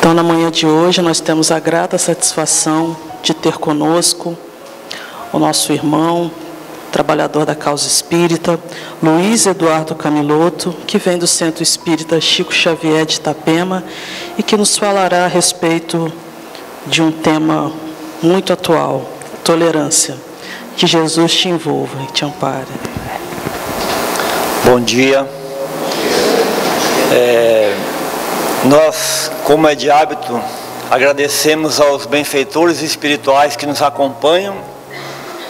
Então, na manhã de hoje, nós temos a grata satisfação de ter conosco o nosso irmão, trabalhador da causa espírita, Luiz Eduardo Camiloto, que vem do Centro Espírita Chico Xavier de Itapema e que nos falará a respeito de um tema muito atual, tolerância. Que Jesus te envolva e te ampare. Bom dia. Nós, como é de hábito, agradecemos aos benfeitores espirituais que nos acompanham,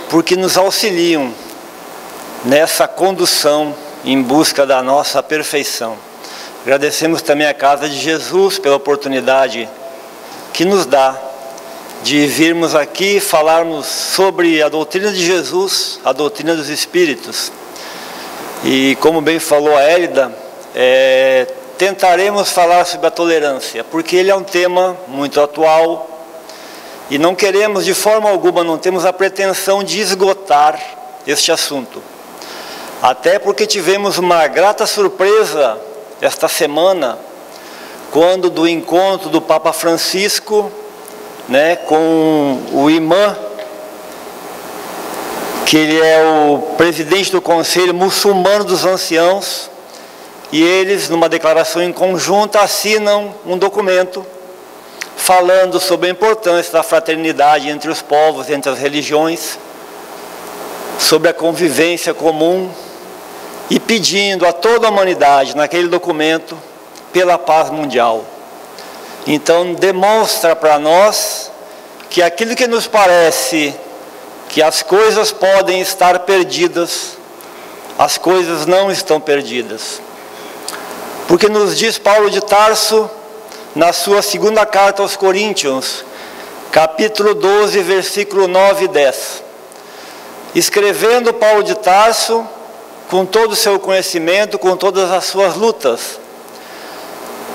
porque nos auxiliam nessa condução em busca da nossa perfeição. Agradecemos também à Casa de Jesus pela oportunidade que nos dá de virmos aqui falarmos sobre a doutrina de Jesus, a doutrina dos Espíritos. E como bem falou a Hélida, tentaremos falar sobre a tolerância, porque ele é um tema muito atual e não queremos de forma alguma, não temos a pretensão de esgotar este assunto. Até porque tivemos uma grata surpresa esta semana, quando do encontro do Papa Francisco, com o imã, que ele é o presidente do Conselho Muçulmano dos Anciãos, e eles, numa declaração em conjunto, assinam um documento falando sobre a importância da fraternidade entre os povos, entre as religiões, sobre a convivência comum e pedindo a toda a humanidade, naquele documento, pela paz mundial. Então, demonstra para nós que aquilo que nos parece que as coisas podem estar perdidas, as coisas não estão perdidas. Porque nos diz Paulo de Tarso, na sua segunda carta aos Coríntios, capítulo 12, versículo 9 e 10. Escrevendo Paulo de Tarso, com todo o seu conhecimento, com todas as suas lutas,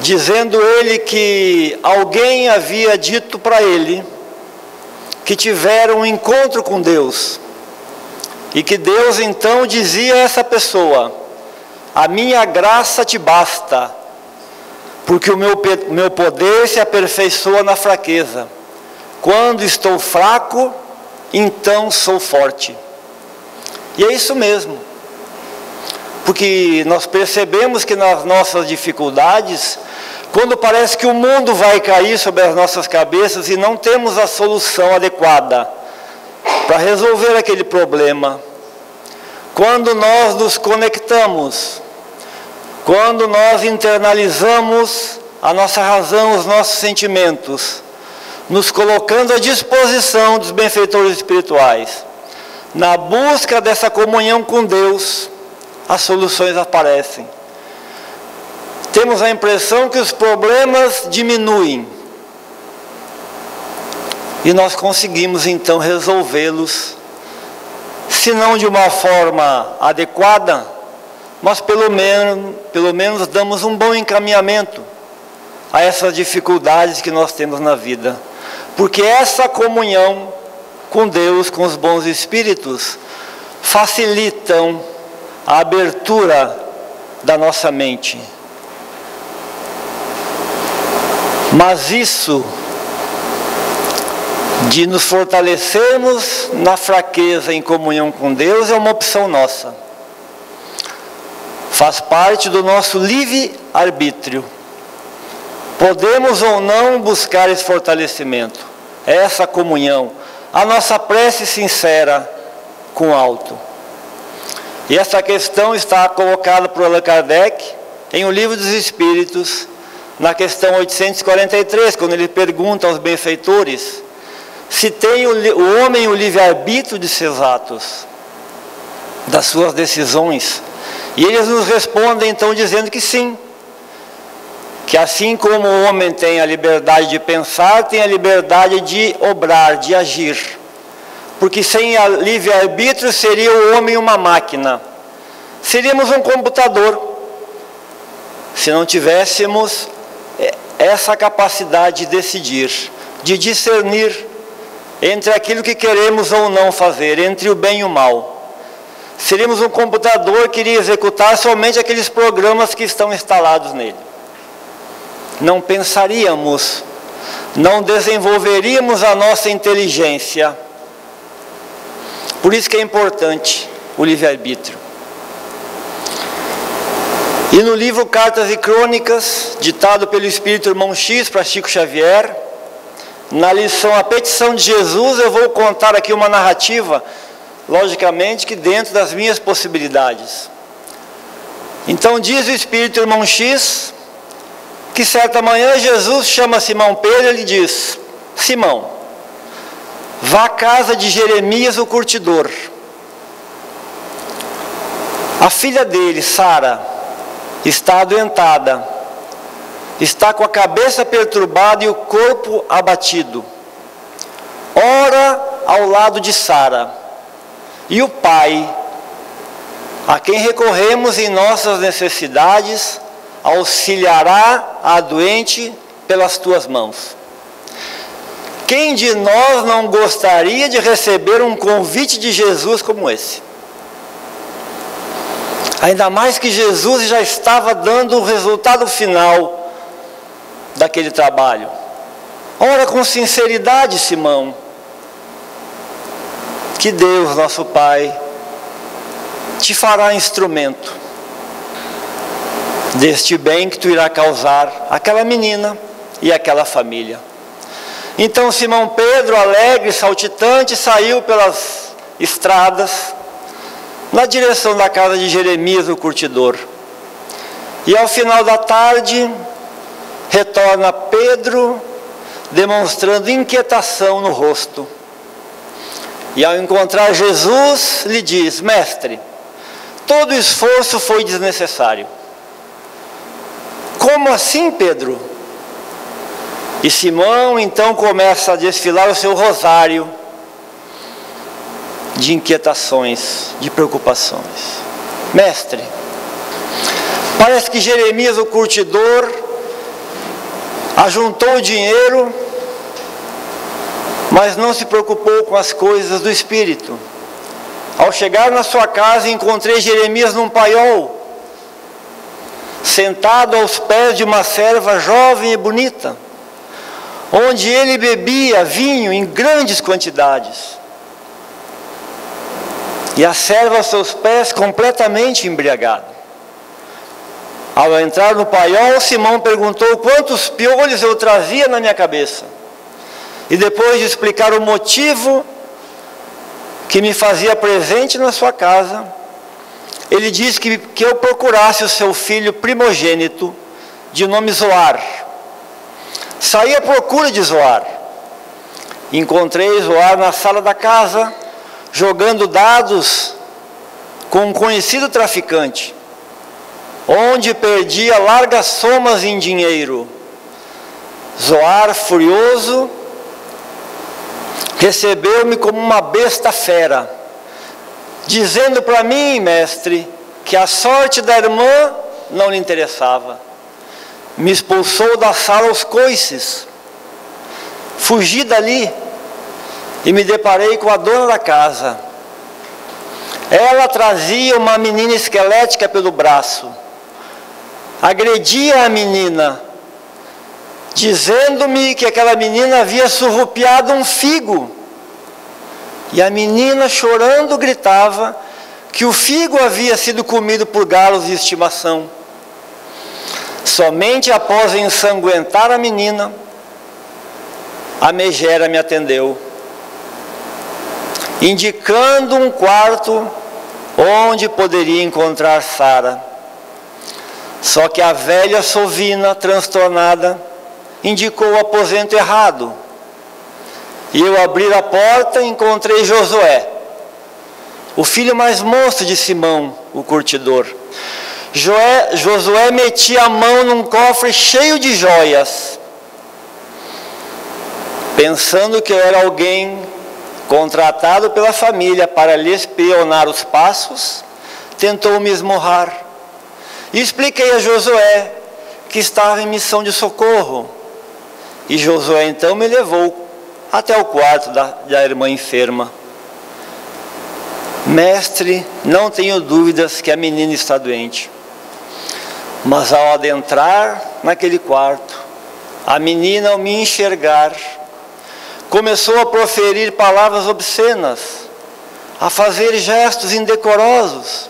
dizendo ele que alguém havia dito para ele que tivera um encontro com Deus, e que Deus então dizia a essa pessoa: a minha graça te basta, porque o meu poder se aperfeiçoa na fraqueza. Quando estou fraco, então sou forte. E é isso mesmo, porque nós percebemos que nas nossas dificuldades, quando parece que o mundo vai cair sobre as nossas cabeças e não temos a solução adequada para resolver aquele problema, quando nós nos conectamos, quando nós internalizamos a nossa razão, os nossos sentimentos, nos colocando à disposição dos benfeitores espirituais, na busca dessa comunhão com Deus, as soluções aparecem. Temos a impressão que os problemas diminuem e nós conseguimos então resolvê-los, se não de uma forma adequada, mas pelo menos damos um bom encaminhamento a essas dificuldades que nós temos na vida. Porque essa comunhão com Deus, com os bons espíritos, facilitam a abertura da nossa mente. Mas isso de nos fortalecermos na fraqueza em comunhão com Deus é uma opção nossa. Faz parte do nosso livre-arbítrio. Podemos ou não buscar esse fortalecimento, essa comunhão, a nossa prece sincera com o alto. E essa questão está colocada por Allan Kardec em O Livro dos Espíritos, na questão 843, quando ele pergunta aos benfeitores se tem o homem o livre-arbítrio de seus atos, das suas decisões. E eles nos respondem então dizendo que sim, que assim como o homem tem a liberdade de pensar, tem a liberdade de obrar, de agir. Porque sem a livre-arbítrio seria o homem uma máquina, seríamos um computador, se não tivéssemos essa capacidade de decidir, de discernir entre aquilo que queremos ou não fazer, entre o bem e o mal. Seríamos um computador que iria executar somente aqueles programas que estão instalados nele. Não pensaríamos não desenvolveríamos a nossa inteligência. Por isso que é importante o livre-arbítrio. E no livro Cartas e Crônicas, ditado pelo Espírito Irmão X para Chico Xavier, na lição A Petição de Jesus, eu vou contar aqui uma narrativa, logicamente que dentro das minhas possibilidades. Então diz o Espírito Irmão X, que certa manhã Jesus chama Simão Pedro e lhe diz: Simão, vá à casa de Jeremias o curtidor. A filha dele, Sara, está adoentada, está com a cabeça perturbada e o corpo abatido. Ora ao lado de Sara, e o pai, a quem recorremos em nossas necessidades, auxiliará a doente pelas tuas mãos. Quem de nós não gostaria de receber um convite de Jesus como esse? Ainda mais que Jesus já estava dando o resultado final daquele trabalho. Ora com sinceridade, Simão, que Deus, nosso Pai, te fará instrumento deste bem que tu irá causar àquela menina e àquela família. Então Simão Pedro, alegre, saltitante, saiu pelas estradas na direção da casa de Jeremias o curtidor. E ao final da tarde, retorna Pedro, demonstrando inquietação no rosto. E ao encontrar Jesus, lhe diz: Mestre, todo esforço foi desnecessário. Como assim, Pedro? E Simão então começa a desfilar o seu rosário de inquietações, de preocupações. Mestre, parece que Jeremias o curtidor ajuntou o dinheiro, mas não se preocupou com as coisas do Espírito. Ao chegar na sua casa, encontrei Jeremias num paiol, sentado aos pés de uma serva jovem e bonita, onde ele bebia vinho em grandes quantidades. E a serva aos seus pés completamente embriagada. Ao entrar no paiol, Simão perguntou quantos piolhos eu trazia na minha cabeça. E depois de explicar o motivo que me fazia presente na sua casa, ele disse que eu procurasse o seu filho primogênito, de nome Zoar. Saí à procura de Zoar. Encontrei Zoar na sala da casa, jogando dados com um conhecido traficante, onde perdia largas somas em dinheiro. Zoar, furioso, recebeu-me como uma besta fera, dizendo para mim, mestre, que a sorte da irmã não lhe interessava. Me expulsou da sala aos coices. Fugi dali e me deparei com a dona da casa. Ela trazia uma menina esquelética pelo braço. Agredia a menina, dizendo-me que aquela menina havia surrupiado um figo. E a menina, chorando, gritava que o figo havia sido comido por galos de estimação. Somente após ensanguentar a menina, a megera me atendeu, indicando um quarto onde poderia encontrar Sara. Só que a velha sovina, transtornada, indicou o aposento errado. E eu abri a porta e encontrei Josué, o filho mais moço de Simão, o curtidor. Josué metia a mão num cofre cheio de joias, pensando que eu era alguém contratado pela família para lhe espionar os passos, tentou me esmurrar. E expliquei a Josué que estava em missão de socorro. E Josué então me levou até o quarto da irmã enferma. Mestre, não tenho dúvidas que a menina está doente. Mas ao adentrar naquele quarto, A menina, ao me enxergar, começou a proferir palavras obscenas, a fazer gestos indecorosos.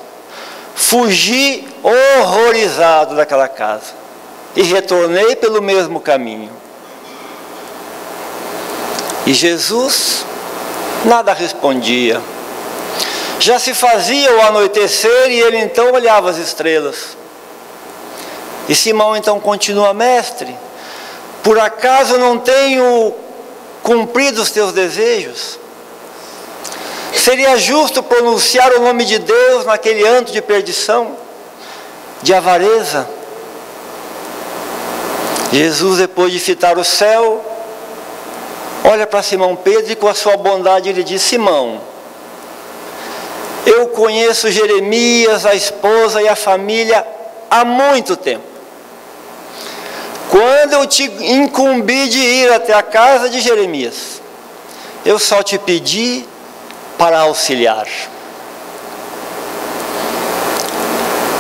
Fugi horrorizado daquela casa e retornei pelo mesmo caminho. E Jesus nada respondia. Já se fazia o anoitecer e ele então olhava as estrelas. E Simão então continua: mestre, por acaso não tenho cumprido os teus desejos? Seria justo pronunciar o nome de Deus naquele antro de perdição, de avareza? Jesus, depois de fitar o céu, olha para Simão Pedro e com a sua bondade ele diz: Simão, eu conheço Jeremias, a esposa e a família há muito tempo. Quando eu te incumbi de ir até a casa de Jeremias, eu só te pedi para auxiliar.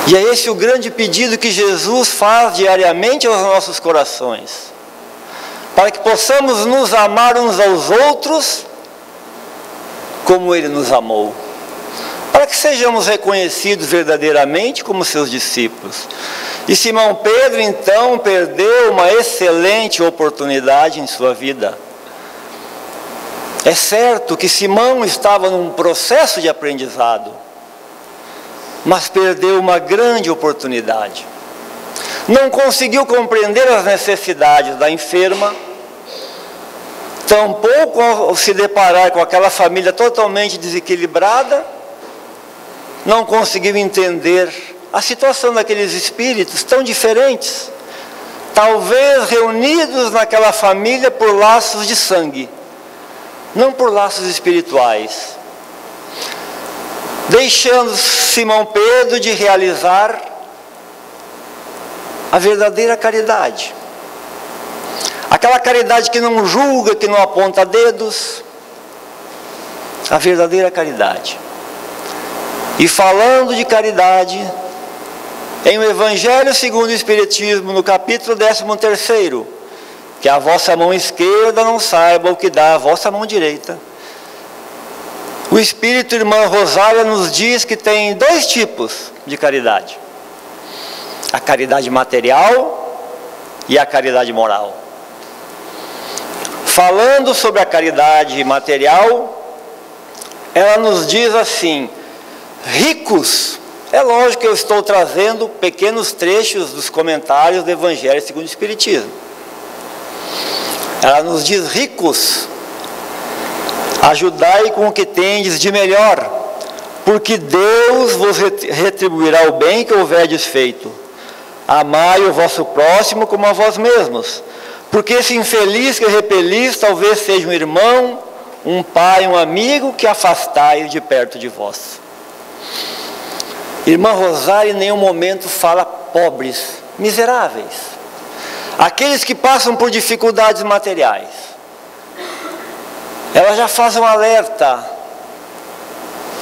E é esse o grande pedido que Jesus faz diariamente aos nossos corações, para que possamos nos amar uns aos outros como Ele nos amou, para que sejamos reconhecidos verdadeiramente como seus discípulos. E Simão Pedro então perdeu uma excelente oportunidade em sua vida. É certo que Simão estava num processo de aprendizado, mas perdeu uma grande oportunidade. Não conseguiu compreender as necessidades da enferma, tampouco ao se deparar com aquela família totalmente desequilibrada, não conseguiu entender a situação daqueles espíritos tão diferentes, talvez reunidos naquela família por laços de sangue, não por laços espirituais, deixando Simão Pedro de realizar a verdadeira caridade, aquela caridade que não julga, que não aponta dedos, a verdadeira caridade. E falando de caridade, em o Evangelho segundo o Espiritismo, no capítulo 13º, que a vossa mão esquerda não saiba o que dá a vossa mão direita, o Espírito Irmã Rosália nos diz que tem dois tipos de caridade: a caridade material e a caridade moral. Falando sobre a caridade material, ela nos diz assim: ricos. É lógico que eu estou trazendo pequenos trechos dos comentários do Evangelho segundo o Espiritismo. Ela nos diz: ricos, ajudai com o que tendes de melhor, porque Deus vos retribuirá o bem que houverdes feito. Amai o vosso próximo como a vós mesmos, porque esse infeliz que repelis talvez seja um irmão, um pai, um amigo que afastai de perto de vós. Irmã Rosália em nenhum momento fala pobres, miseráveis, aqueles que passam por dificuldades materiais. Ela já faz um alerta,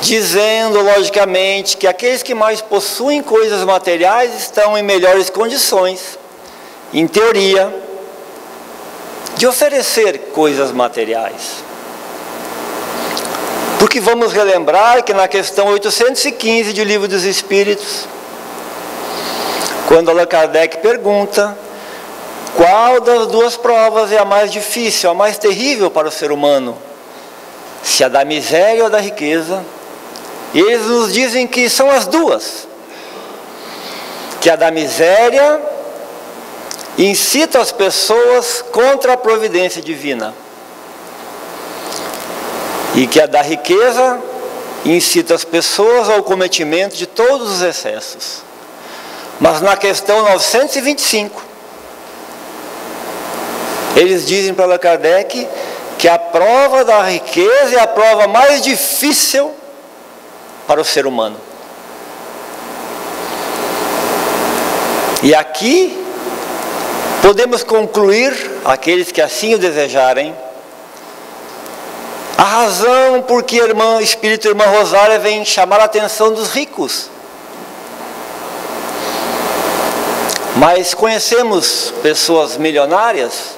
dizendo logicamente que aqueles que mais possuem coisas materiais estão em melhores condições, em teoria, de oferecer coisas materiais. Porque vamos relembrar que na questão 815 do Livro dos Espíritos, quando Allan Kardec pergunta qual das duas provas é a mais difícil, a mais terrível para o ser humano, se a da miséria ou a da riqueza, eles nos dizem que são as duas, que a da miséria incita as pessoas contra a providência divina, e que a da riqueza incita as pessoas ao cometimento de todos os excessos. Mas na questão 925, eles dizem para Allan Kardec que a prova da riqueza é a prova mais difícil para o ser humano. E aqui podemos concluir, aqueles que assim o desejarem, a razão por que a Espírito Irmã Rosália vem chamar a atenção dos ricos. Mas conhecemos pessoas milionárias,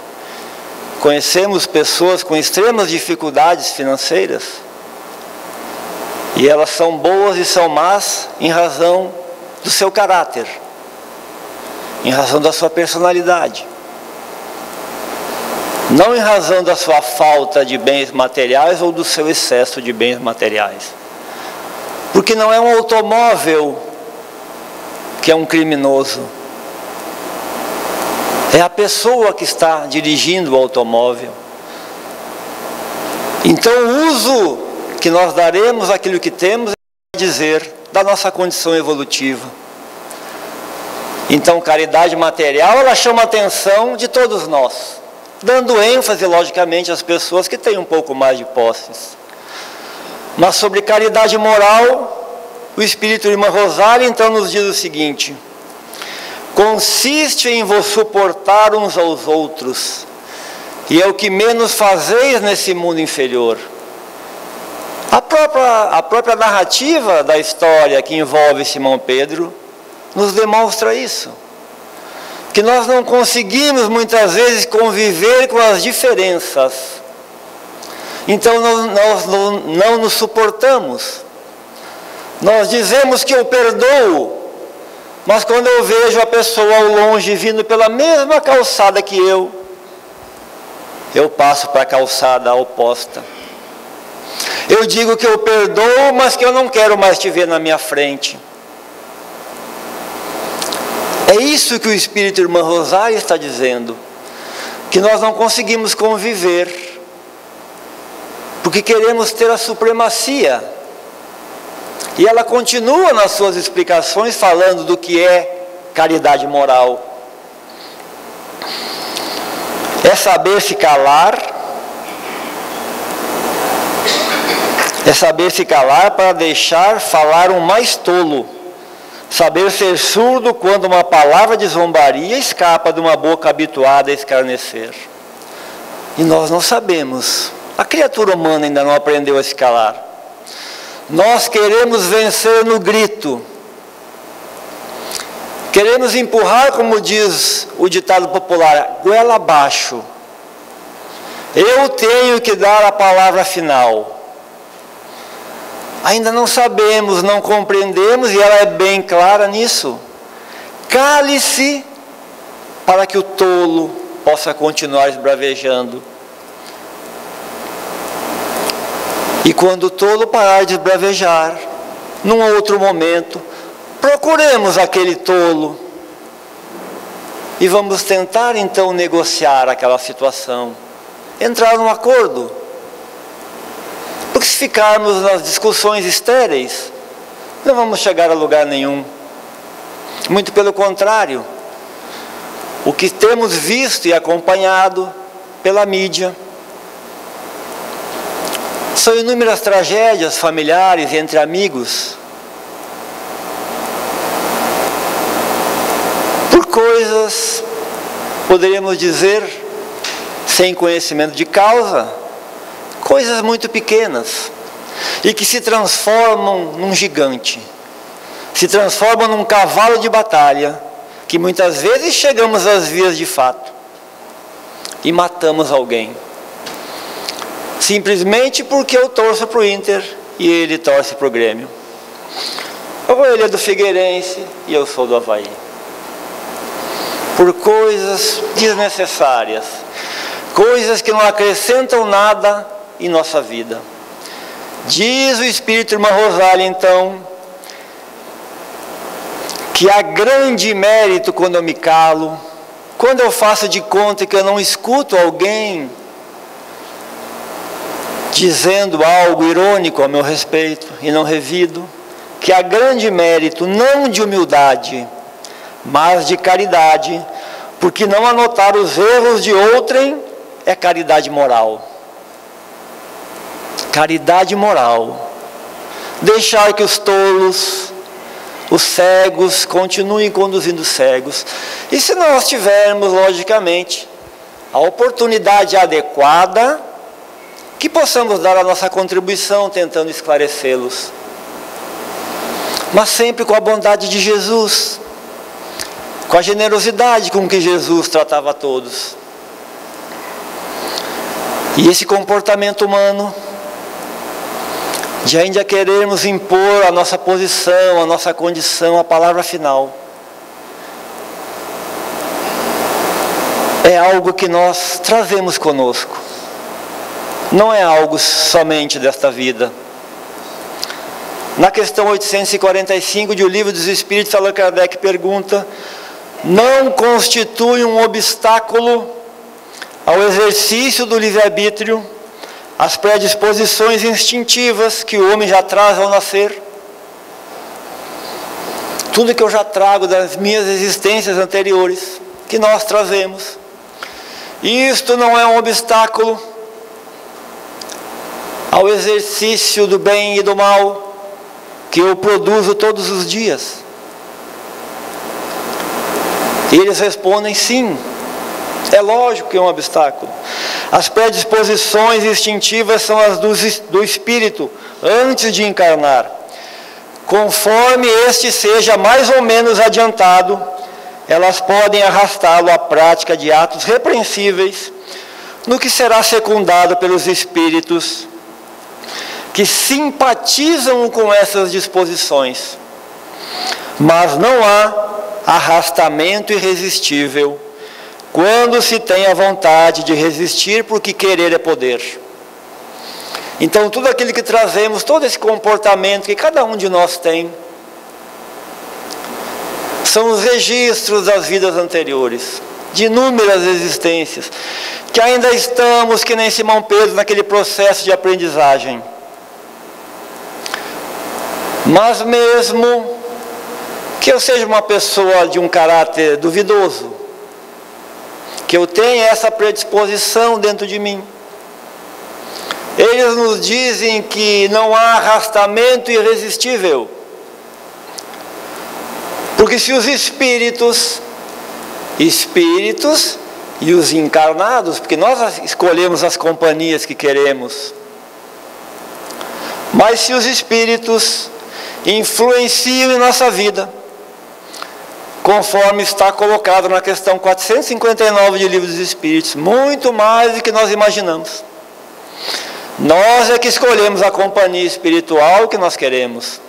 conhecemos pessoas com extremas dificuldades financeiras, e elas são boas e são más em razão do seu caráter, em razão da sua personalidade, não em razão da sua falta de bens materiais ou do seu excesso de bens materiais. Porque não é um automóvel que é um criminoso, é a pessoa que está dirigindo o automóvel. Então o uso que nós daremos àquilo que temos é dizer da nossa condição evolutiva. Então caridade material, ela chama a atenção de todos nós, dando ênfase logicamente às pessoas que têm um pouco mais de posses. Mas sobre caridade moral, o Espírito Irmã Rosália então nos diz o seguinte: consiste em vos suportar uns aos outros, e é o que menos fazeis nesse mundo inferior. A própria narrativa da história que envolve Simão Pedro nos demonstra isso, que nós não conseguimos muitas vezes conviver com as diferenças, então nós não nos suportamos. Nós dizemos que eu perdoo, mas quando eu vejo a pessoa ao longe vindo pela mesma calçada que eu passo para a calçada oposta. Eu digo que eu perdoo, mas que eu não quero mais te ver na minha frente. É isso que o Espírito Irmã Rosália está dizendo, que nós não conseguimos conviver, porque queremos ter a supremacia. E ela continua nas suas explicações falando do que é caridade moral. É saber se calar, para deixar falar um mais tolo, saber ser surdo quando uma palavra de zombaria escapa de uma boca habituada a escarnecer. E nós não sabemos, a criatura humana ainda não aprendeu a se calar. Nós queremos vencer no grito, queremos empurrar, como diz o ditado popular, goela abaixo. Eu tenho que dar a palavra final. Ainda não sabemos, não compreendemos, e ela é bem clara nisso. Cale-se para que o tolo possa continuar esbravejando. E quando o tolo parar de esbravejar, num outro momento, procuremos aquele tolo e vamos tentar então negociar aquela situação, entrar num acordo. Porque se ficarmos nas discussões estéreis, não vamos chegar a lugar nenhum. Muito pelo contrário, o que temos visto e acompanhado pela mídia são inúmeras tragédias familiares entre amigos, por coisas, poderíamos dizer, sem conhecimento de causa, coisas muito pequenas, e que se transformam num gigante, se transformam num cavalo de batalha, que muitas vezes chegamos às vias de fato, e matamos alguém, simplesmente porque eu torço para o Inter, e ele torce para o Grêmio, ou ele é do Figueirense, e eu sou do Avaí, por coisas desnecessárias, coisas que não acrescentam nada em nossa vida. Diz o Espírito Irmã Rosália então, que há grande mérito quando eu me calo, quando eu faço de conta que eu não escuto alguém dizendo algo irônico a meu respeito e não revido, que há grande mérito não de humildade, mas de caridade, porque não anotar os erros de outrem é caridade moral. Caridade moral. Deixar que os tolos, os cegos, continuem conduzindo cegos. E se nós tivermos, logicamente, a oportunidade adequada, que possamos dar a nossa contribuição tentando esclarecê-los. Mas sempre com a bondade de Jesus. com a generosidade com que Jesus tratava a todos. E esse comportamento humano, de ainda querermos impor a nossa posição, a nossa condição, a palavra final, é algo que nós trazemos conosco. Não é algo somente desta vida. Na questão 845 de O Livro dos Espíritos, Allan Kardec pergunta: não constitui um obstáculo ao exercício do livre-arbítrio as predisposições instintivas que o homem já traz ao nascer? Tudo que eu já trago das minhas existências anteriores, que nós trazemos, isto não é um obstáculo ao exercício do bem e do mal que eu produzo todos os dias? E eles respondem: sim, é lógico que é um obstáculo. As predisposições instintivas são as do espírito antes de encarnar. Conforme este seja mais ou menos adiantado, elas podem arrastá-lo à prática de atos repreensíveis, no que será secundado pelos espíritos que simpatizam com essas disposições. Mas não há arrastamento irresistível quando se tem a vontade de resistir, porque querer é poder. Então, tudo aquilo que trazemos, todo esse comportamento que cada um de nós tem, são os registros das vidas anteriores, de inúmeras existências, que ainda estamos, que nem Simão Pedro, naquele processo de aprendizagem. Mas mesmo que eu seja uma pessoa de um caráter duvidoso, que eu tenha essa predisposição dentro de mim, eles nos dizem que não há arrastamento irresistível, porque se os espíritos e os encarnados, porque nós escolhemos as companhias que queremos, mas se os espíritos influenciam em nossa vida, conforme está colocado na questão 459 de Livro dos Espíritos, muito mais do que nós imaginamos. Nós é que escolhemos a companhia espiritual que nós queremos.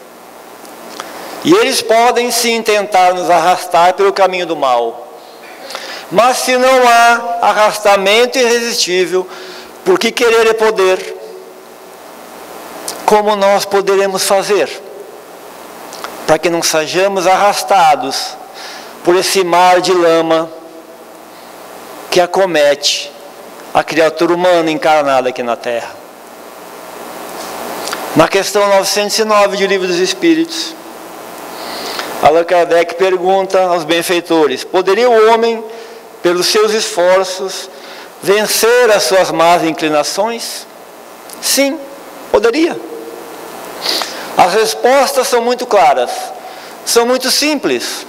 E eles podem sim tentar nos arrastar pelo caminho do mal. Mas se não há arrastamento irresistível, porque querer é poder, como nós poderemos fazer para que não sejamos arrastados por esse mar de lama que acomete a criatura humana encarnada aqui na Terra? Na questão 909 de Livro dos Espíritos, Allan Kardec pergunta aos benfeitores: poderia o homem, pelos seus esforços, vencer as suas más inclinações? Sim, poderia. As respostas são muito claras, são muito simples,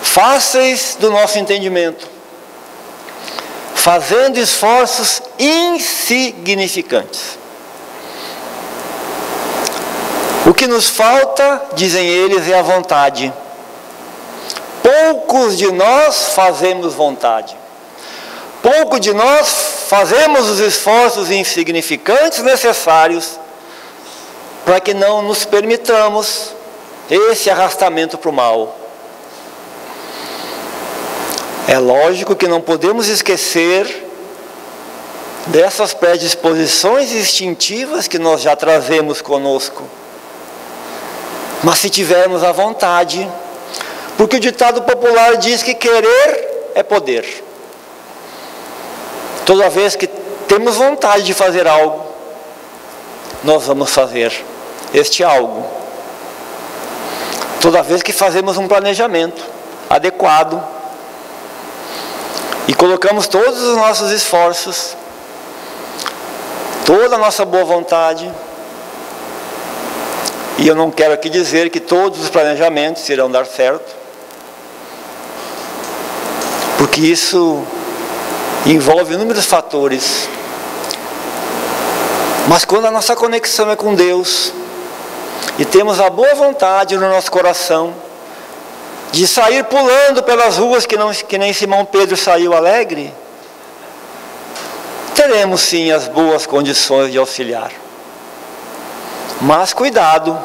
fáceis do nosso entendimento, fazendo esforços insignificantes. O que nos falta, dizem eles, é a vontade. Poucos de nós fazemos vontade. Pouco de nós fazemos os esforços insignificantes necessários para que não nos permitamos esse arrastamento para o mal. É lógico que não podemos esquecer dessas predisposições instintivas que nós já trazemos conosco. Mas se tivermos a vontade, porque o ditado popular diz que querer é poder. Toda vez que temos vontade de fazer algo, nós vamos fazer este algo. Toda vez que fazemos um planejamento adequado e colocamos todos os nossos esforços, toda a nossa boa vontade, e eu não quero aqui dizer que todos os planejamentos irão dar certo, porque isso envolve inúmeros fatores. Mas quando a nossa conexão é com Deus, e temos a boa vontade no nosso coração de sair pulando pelas ruas que nem Simão Pedro saiu alegre, teremos sim as boas condições de auxiliar. Mas cuidado,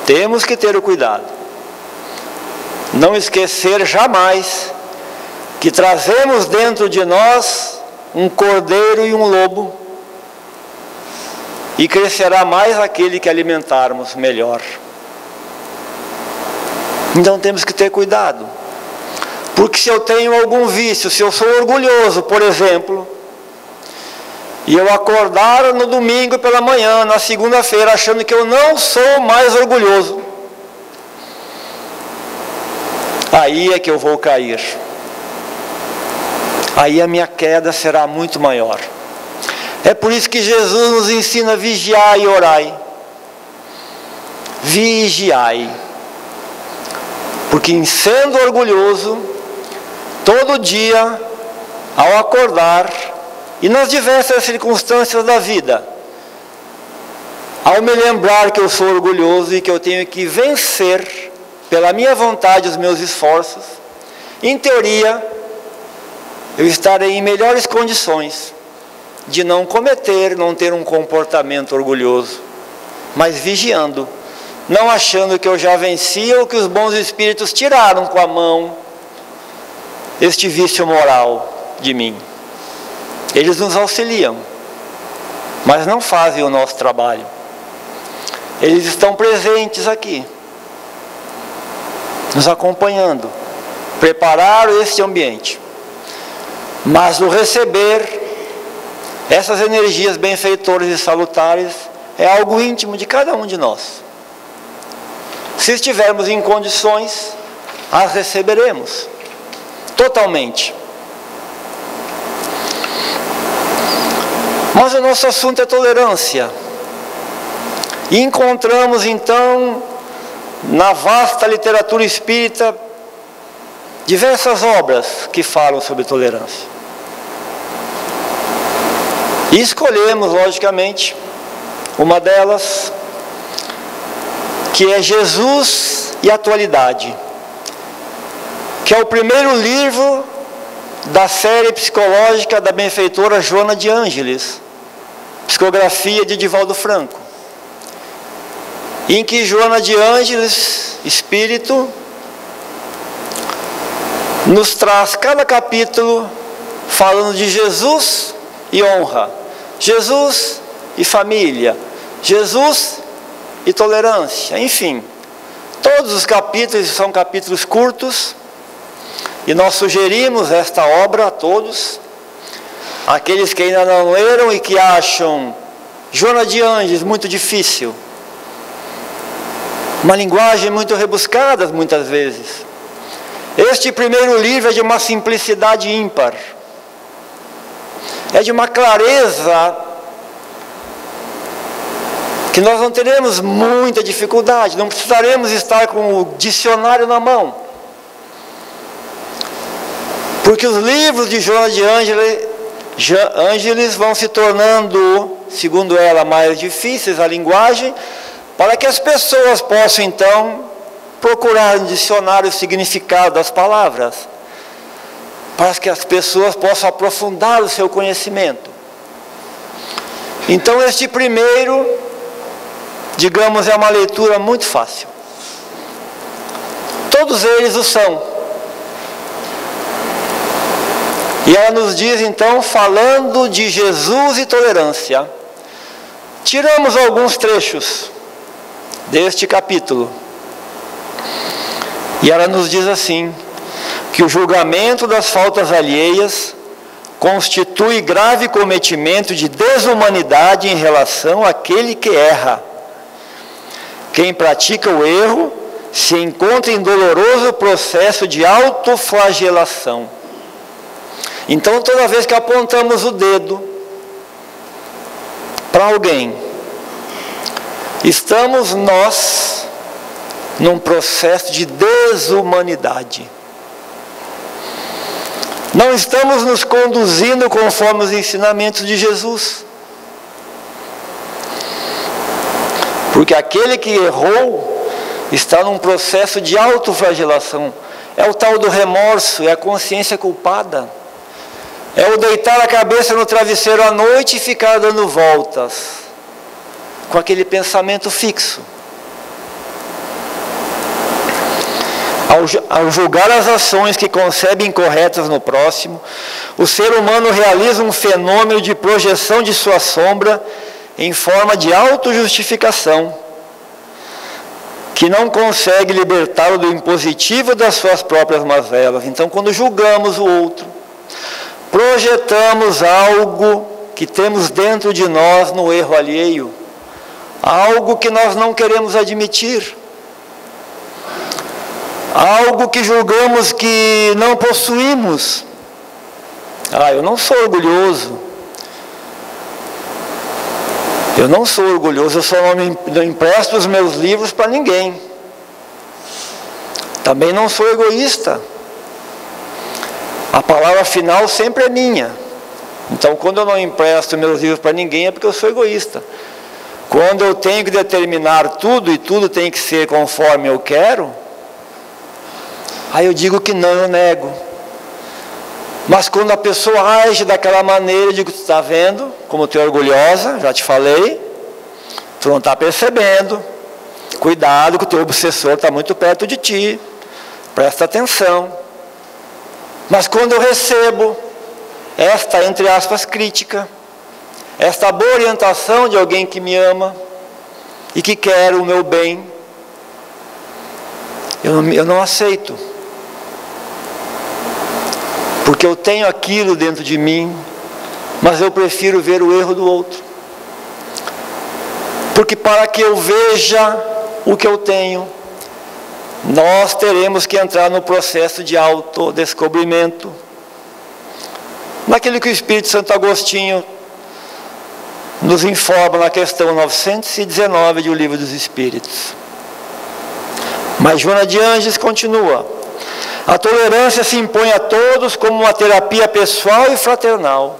temos que ter o cuidado. Não esquecer jamais que trazemos dentro de nós um cordeiro e um lobo, e crescerá mais aquele que alimentarmos melhor. Então temos que ter cuidado, porque se eu tenho algum vício, se eu sou orgulhoso, por exemplo, e eu acordar no domingo pela manhã, na segunda-feira, achando que eu não sou mais orgulhoso, aí é que eu vou cair. Aí a minha queda será muito maior. É por isso que Jesus nos ensina a vigiar e orai. Vigiai. Porque sendo orgulhoso, todo dia, ao acordar, e nas diversas circunstâncias da vida, ao me lembrar que eu sou orgulhoso e que eu tenho que vencer, pela minha vontade, os meus esforços, em teoria, eu estarei em melhores condições de não cometer, não ter um comportamento orgulhoso, mas vigiando, não achando que eu já venci ou que os bons espíritos tiraram com a mão este vício moral de mim. Eles nos auxiliam, mas não fazem o nosso trabalho. Eles estão presentes aqui, nos acompanhando, prepararam este ambiente. Mas o receber essas energias benfeitoras e salutares é algo íntimo de cada um de nós. Se estivermos em condições, as receberemos totalmente. Mas o nosso assunto é tolerância. E encontramos então, na vasta literatura espírita, diversas obras que falam sobre tolerância. E escolhemos, logicamente, uma delas, que é Jesus e a Atualidade, que é o primeiro livro da série psicológica da benfeitora Joana de Ângeles, psicografia de Divaldo Franco, em que Joana de Ângeles, espírito, nos traz cada capítulo falando de Jesus e honra, Jesus e família, Jesus e tolerância, enfim. Todos os capítulos são capítulos curtos, e nós sugerimos esta obra a todos, aqueles que ainda não leram e que acham Joana de Ângeles muito difícil, uma linguagem muito rebuscada muitas vezes. Este primeiro livro é de uma simplicidade ímpar, é de uma clareza que nós não teremos muita dificuldade, não precisaremos estar com o dicionário na mão, porque os livros de Joana de Ângeles vão se tornando, segundo ela, mais difíceis a linguagem, para que as pessoas possam então procurar no dicionário o significado das palavras, para que as pessoas possam aprofundar o seu conhecimento. Então este primeiro, digamos, é uma leitura muito fácil. Todos eles o são. E ela nos diz então, falando de Jesus e tolerância, tiramos alguns trechos deste capítulo. E ela nos diz assim, que o julgamento das faltas alheias constitui grave cometimento de desumanidade em relação àquele que erra. Quem pratica o erro se encontra em doloroso processo de autoflagelação. Então, toda vez que apontamos o dedo para alguém, estamos nós num processo de desumanidade. Não estamos nos conduzindo conforme os ensinamentos de Jesus. Porque aquele que errou está num processo de autoflagelação. É o tal do remorso, é a consciência culpada. É o deitar a cabeça no travesseiro à noite e ficar dando voltas, com aquele pensamento fixo. Ao julgar as ações que concebe incorretas no próximo, o ser humano realiza um fenômeno de projeção de sua sombra em forma de autojustificação, que não consegue libertá-lo do impositivo das suas próprias mazelas. Então, quando julgamos o outro, projetamos algo que temos dentro de nós no erro alheio, algo que nós não queremos admitir, algo que julgamos que não possuímos. Eu não sou orgulhoso. Eu não sou orgulhoso, eu só não empresto os meus livros para ninguém. Também não sou egoísta. A palavra final sempre é minha. Então, quando eu não empresto meus livros para ninguém, é porque eu sou egoísta. Quando eu tenho que determinar tudo e tudo tem que ser conforme eu quero, aí eu digo que não, eu nego. Mas quando a pessoa age daquela maneira, eu digo, tu está vendo como tu é orgulhosa, já te falei, tu não está percebendo, cuidado que o teu obsessor está muito perto de ti, presta atenção. Mas quando eu recebo esta, entre aspas, crítica, esta boa orientação de alguém que me ama e que quer o meu bem, eu não aceito. Porque eu tenho aquilo dentro de mim, mas eu prefiro ver o erro do outro. Porque para que eu veja o que eu tenho, nós teremos que entrar no processo de autodescobrimento. Naquilo que o Espírito Santo Agostinho nos informa na questão 919 do Livro dos Espíritos. Mas Joana de Ângeles continua. A tolerância se impõe a todos como uma terapia pessoal e fraternal.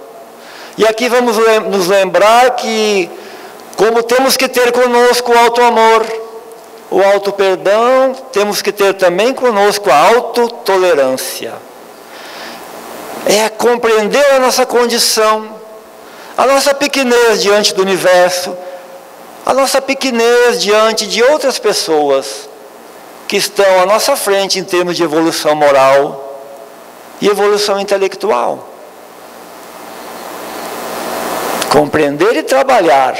E aqui vamos nos lembrar que, como temos que ter conosco o auto-amor, o auto-perdão, temos que ter também conosco a autotolerância. É compreender a nossa condição, a nossa pequenez diante do universo, a nossa pequenez diante de outras pessoas que estão à nossa frente em termos de evolução moral e evolução intelectual. Compreender e trabalhar.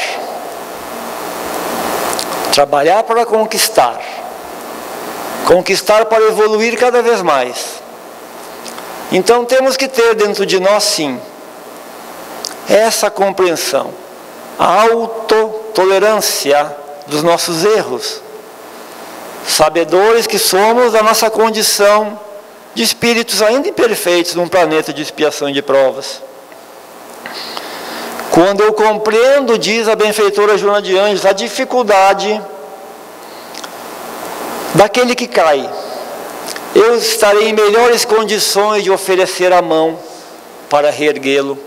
Trabalhar para conquistar. Conquistar para evoluir cada vez mais. Então temos que ter dentro de nós, sim, essa compreensão, a autotolerância dos nossos erros. Sabedores que somos da nossa condição de espíritos ainda imperfeitos num planeta de expiação e de provas. Quando eu compreendo, diz a benfeitora Joana de Ângeles, a dificuldade daquele que cai, eu estarei em melhores condições de oferecer a mão para reerguê-lo.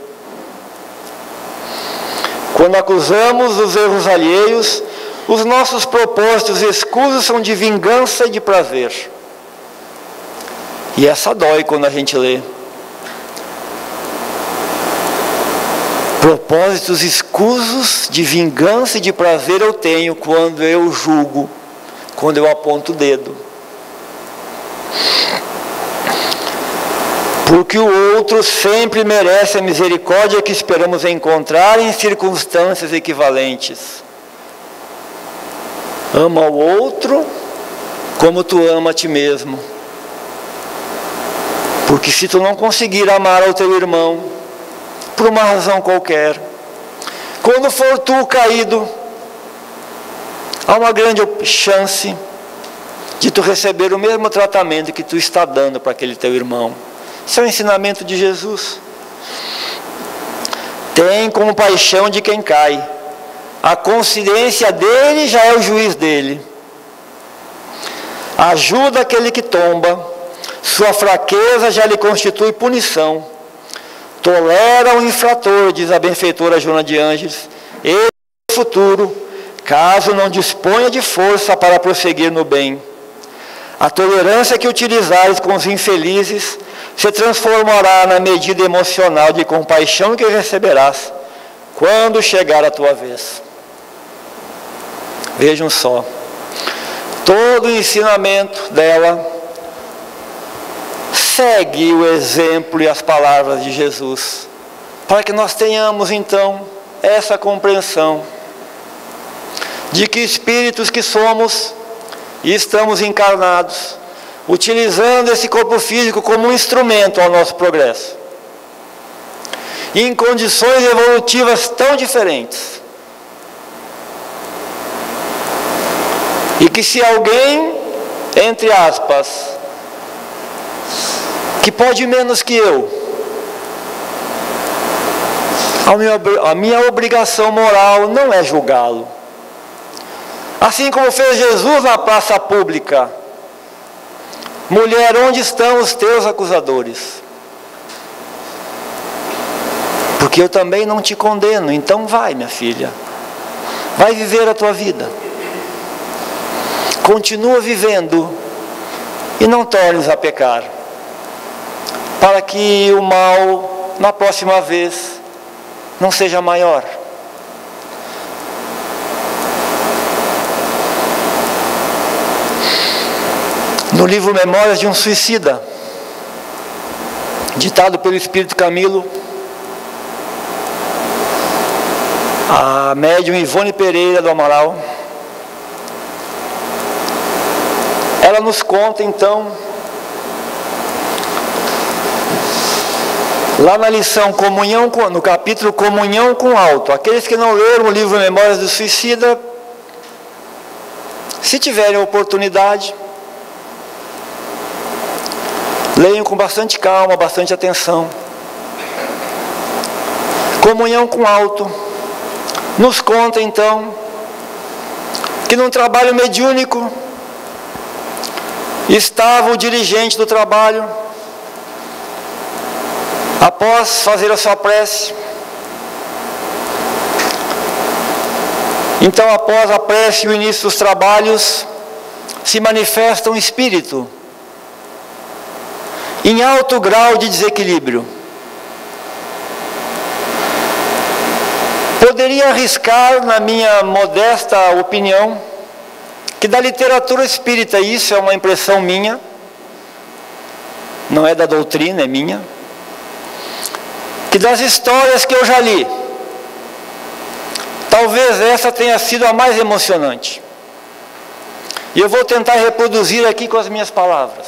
Quando acusamos os erros alheios, os nossos propósitos escusos são de vingança e de prazer. E essa dói quando a gente lê. Propósitos escusos de vingança e de prazer eu tenho quando eu julgo, quando eu aponto o dedo. Porque o outro sempre merece a misericórdia que esperamos encontrar em circunstâncias equivalentes. Ama o outro como tu ama a ti mesmo. Porque se tu não conseguir amar ao teu irmão, por uma razão qualquer, quando for tu caído, há uma grande chance de tu receber o mesmo tratamento que tu está dando para aquele teu irmão. Isso é o ensinamento de Jesus. Tem compaixão de quem cai. A consciência dele já é o juiz dele. Ajuda aquele que tomba. Sua fraqueza já lhe constitui punição. Tolera o infrator, diz a benfeitora Joana de Ângeles. Ele no futuro caso não disponha de força para prosseguir no bem. A tolerância que utilizares com os infelizes se transformará na medida emocional de compaixão que receberás quando chegar a tua vez. Vejam só, todo o ensinamento dela segue o exemplo e as palavras de Jesus, para que nós tenhamos então essa compreensão de que espíritos que somos e estamos encarnados, utilizando esse corpo físico como um instrumento ao nosso progresso, em condições evolutivas tão diferentes, e que se alguém, entre aspas, que pode menos que eu, a minha obrigação moral não é julgá-lo. Assim como fez Jesus na praça pública: mulher, onde estão os teus acusadores? Porque eu também não te condeno, então vai, minha filha, vai viver a tua vida. Continua vivendo e não tornes a pecar, para que o mal, na próxima vez, não seja maior. No livro Memórias de um Suicida, ditado pelo Espírito Camilo, a médium Ivone Pereira do Amaral, ela nos conta então, lá na lição Comunhão, no capítulo Comunhão com o Alto. Aqueles que não leram o livro Memórias do Suicida, se tiverem oportunidade, leiam com bastante calma, bastante atenção. Comunhão com o Alto nos conta então que num trabalho mediúnico estava o dirigente do trabalho, após fazer a sua prece. Então, após a prece e o início dos trabalhos, se manifesta um espírito em alto grau de desequilíbrio. Poderia arriscar, na minha modesta opinião, que da literatura espírita, isso é uma impressão minha, não é da doutrina, é minha, que das histórias que eu já li, talvez essa tenha sido a mais emocionante. E eu vou tentar reproduzir aqui com as minhas palavras.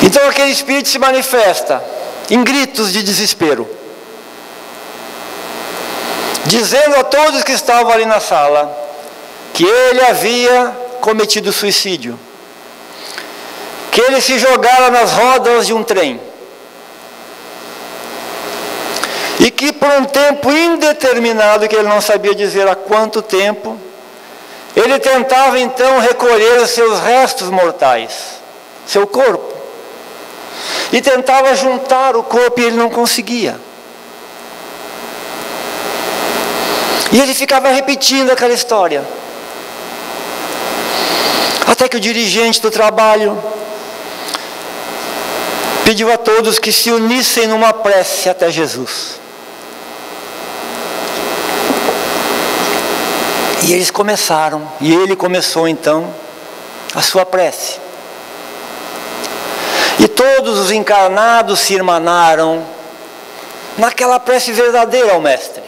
Então aquele espírito se manifesta em gritos de desespero, dizendo a todos que estavam ali na sala que ele havia cometido suicídio, que ele se jogara nas rodas de um trem e que por um tempo indeterminado, que ele não sabia dizer há quanto tempo, ele tentava então recolher os seus restos mortais, seu corpo, e tentava juntar o corpo e ele não conseguia. E ele ficava repetindo aquela história, até que o dirigente do trabalho pediu a todos que se unissem numa prece até Jesus. E eles começaram, e ele começou então a sua prece. E todos os encarnados se irmanaram naquela prece verdadeira ao Mestre.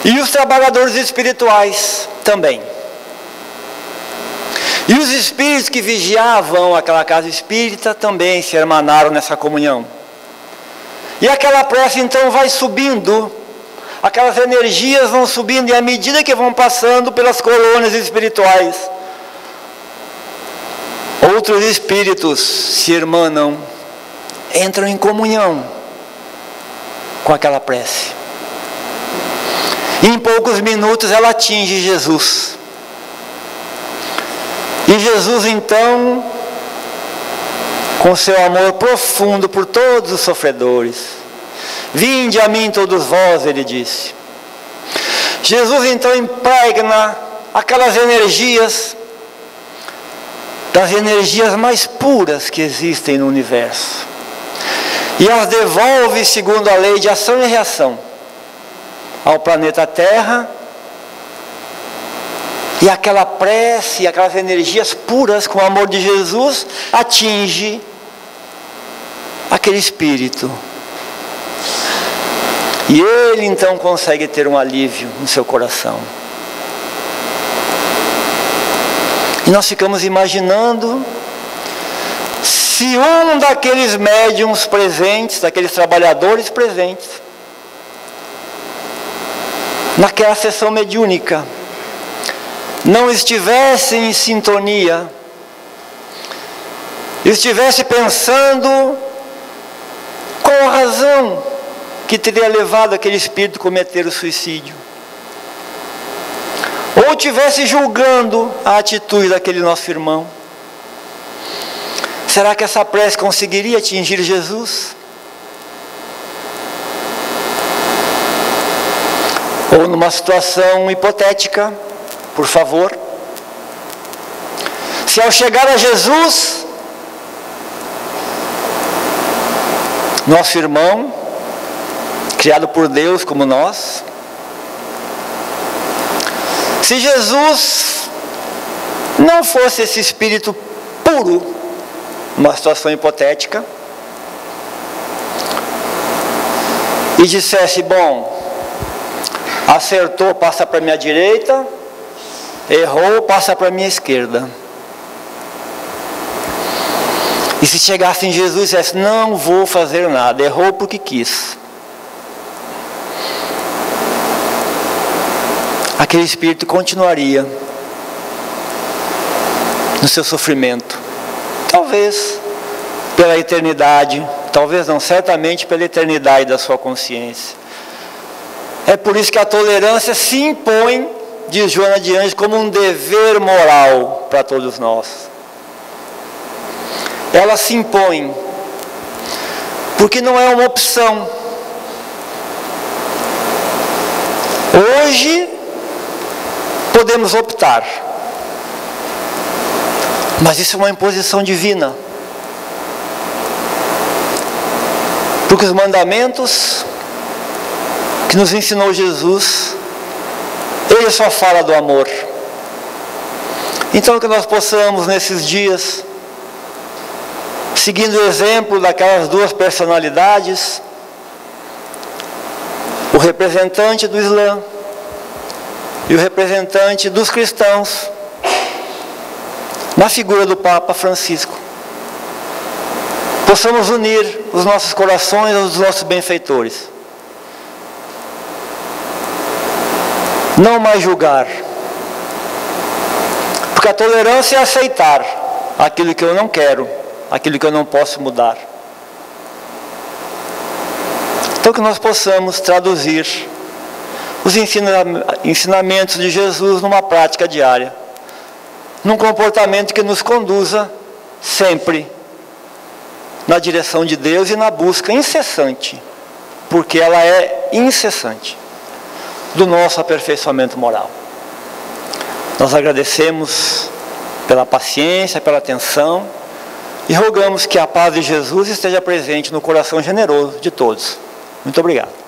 E os trabalhadores espirituais também. E os espíritos que vigiavam aquela casa espírita também se hermanaram nessa comunhão. E aquela prece então vai subindo, aquelas energias vão subindo, e à medida que vão passando pelas colônias espirituais, outros espíritos se hermanam, entram em comunhão com aquela prece. E em poucos minutos ela atinge Jesus. E Jesus então, com seu amor profundo por todos os sofredores, Vinde a mim todos vós, ele disse. Jesus então impregna aquelas energias, das energias mais puras que existem no universo, e as devolve segundo a lei de ação e reação ao planeta Terra. E aquela prece, aquelas energias puras com o amor de Jesus atinge aquele espírito. E ele então consegue ter um alívio no seu coração. E nós ficamos imaginando se um daqueles médiuns presentes, daqueles trabalhadores presentes, naquela sessão mediúnica, não estivesse em sintonia, estivesse pensando qual a razão que teria levado aquele espírito a cometer o suicídio, ou estivesse julgando a atitude daquele nosso irmão, será que essa prece conseguiria atingir Jesus? Ou numa situação hipotética, por favor, se ao chegar a Jesus, nosso irmão, criado por Deus como nós, se Jesus não fosse esse espírito puro, numa situação hipotética, e dissesse, bom, acertou, passa para a minha direita, errou, passa para a minha esquerda. E se chegasse em Jesus e dissesse, não vou fazer nada, errou porque quis, aquele espírito continuaria no seu sofrimento, talvez pela eternidade, talvez não, certamente pela eternidade da sua consciência. É por isso que a tolerância se impõe, diz Joana de Ângeles, como um dever moral para todos nós. Ela se impõe, porque não é uma opção. Hoje podemos optar, mas isso é uma imposição divina, porque os mandamentos que nos ensinou Jesus, ele só fala do amor. Então que nós possamos nesses dias, seguindo o exemplo daquelas duas personalidades, o representante do Islã e o representante dos cristãos, na figura do Papa Francisco, possamos unir os nossos corações aos nossos benfeitores. Não mais julgar, porque a tolerância é aceitar aquilo que eu não quero, aquilo que eu não posso mudar. Então que nós possamos traduzir os ensinamentos de Jesus numa prática diária, num comportamento que nos conduza sempre na direção de Deus e na busca incessante, porque ela é incessante, do nosso aperfeiçoamento moral. Nós agradecemos pela paciência, pela atenção e rogamos que a paz de Jesus esteja presente no coração generoso de todos. Muito obrigado.